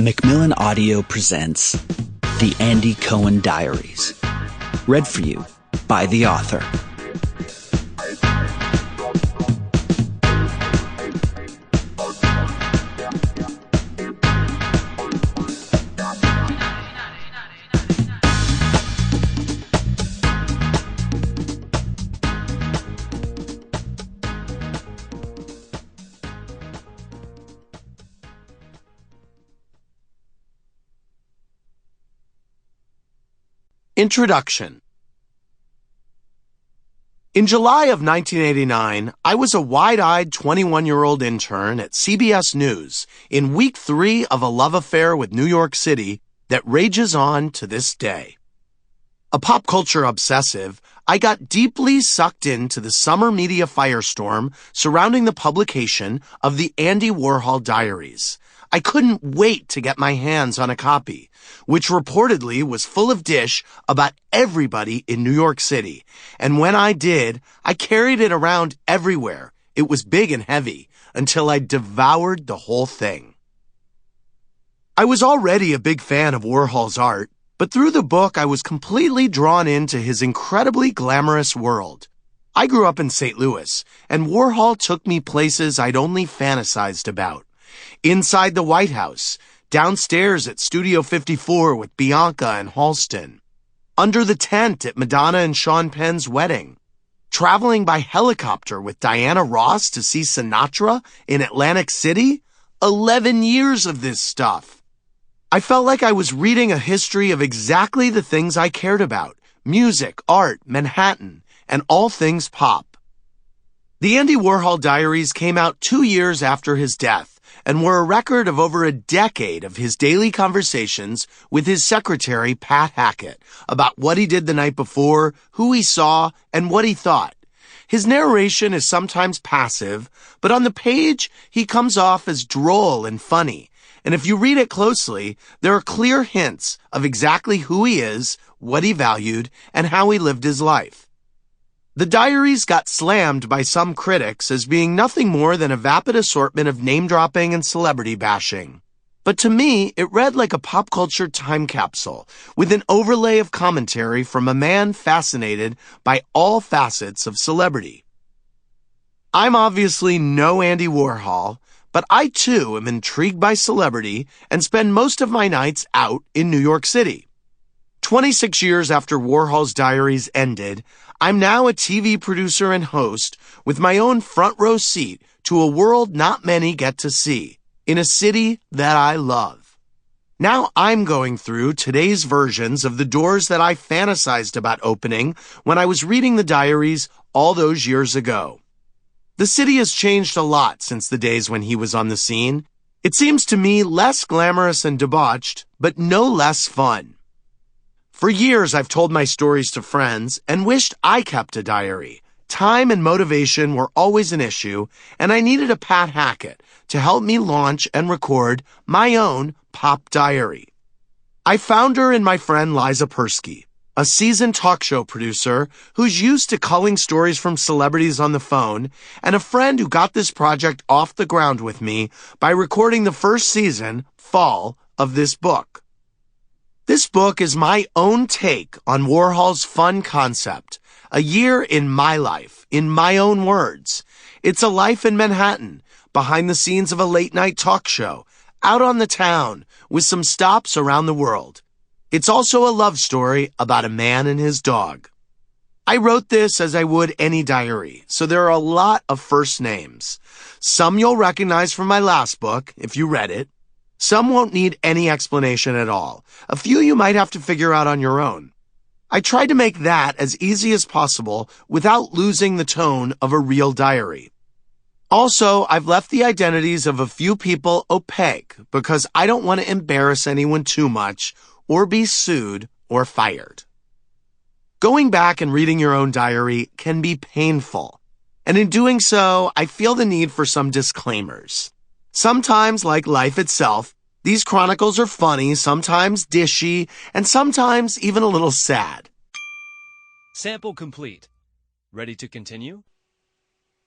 Macmillan Audio presents The Andy Cohen Diaries, read for you by the author. Introduction. In July of 1989, I was a wide-eyed 21-year-old intern at CBS News in week 3 of a love affair with New York City that rages on to this day. A pop culture obsessive, I got deeply sucked into the summer media firestorm surrounding the publication of the Andy Warhol Diaries. I couldn't wait to get my hands on a copy, which reportedly was full of dish about everybody in New York City. And when I did, I carried it around everywhere. It was big and heavy until I devoured the whole thing. I was already a big fan of Warhol's art, but through the book I was completely drawn into his incredibly glamorous world. I grew up in St. Louis, and Warhol took me places I'd only fantasized about. Inside the White House, downstairs at Studio 54 with Bianca and Halston, under the tent at Madonna and Sean Penn's wedding, traveling by helicopter with Diana Ross to see Sinatra in Atlantic City. 11 years of this stuff. I felt like I was reading a history of exactly the things I cared about: music, art, Manhattan, and all things pop. The Andy Warhol Diaries came out 2 years after his death, and were a record of over a decade of his daily conversations with his secretary, Pat Hackett, about what he did the night before, who he saw, and what he thought. His narration is sometimes passive, but on the page, he comes off as droll and funny. And if you read it closely, there are clear hints of exactly who he is, what he valued, and how he lived his life. The diaries got slammed by some critics as being nothing more than a vapid assortment of name-dropping and celebrity bashing. But to me, it read like a pop culture time capsule, with an overlay of commentary from a man fascinated by all facets of celebrity. I'm obviously no Andy Warhol, but I too am intrigued by celebrity and spend most of my nights out in New York City. 26 years after Warhol's Diaries ended, I'm now a TV producer and host with my own front row seat to a world not many get to see, in a city that I love. Now I'm going through today's versions of the doors that I fantasized about opening when I was reading the diaries all those years ago. The city has changed a lot since the days when he was on the scene. It seems to me less glamorous and debauched, but no less fun. For years, I've told my stories to friends and wished I kept a diary. Time and motivation were always an issue, and I needed a Pat Hackett to help me launch and record my own pop diary. I found her in my friend Liza Persky, a seasoned talk show producer who's used to culling stories from celebrities on the phone, and a friend who got this project off the ground with me by recording the first season, fall, of this book. This book is my own take on Warhol's fun concept, a year in my life, in my own words. It's a life in Manhattan, behind the scenes of a late-night talk show, out on the town, with some stops around the world. It's also a love story about a man and his dog. I wrote this as I would any diary, so there are a lot of first names. Some you'll recognize from my last book, if you read it. Some won't need any explanation at all. A few you might have to figure out on your own. I tried to make that as easy as possible without losing the tone of a real diary. Also, I've left the identities of a few people opaque because I don't want to embarrass anyone too much or be sued or fired. Going back and reading your own diary can be painful, and in doing so, I feel the need for some disclaimers. Sometimes, like life itself, these chronicles are funny, sometimes dishy, and sometimes even a little sad. Sample complete. Ready to continue?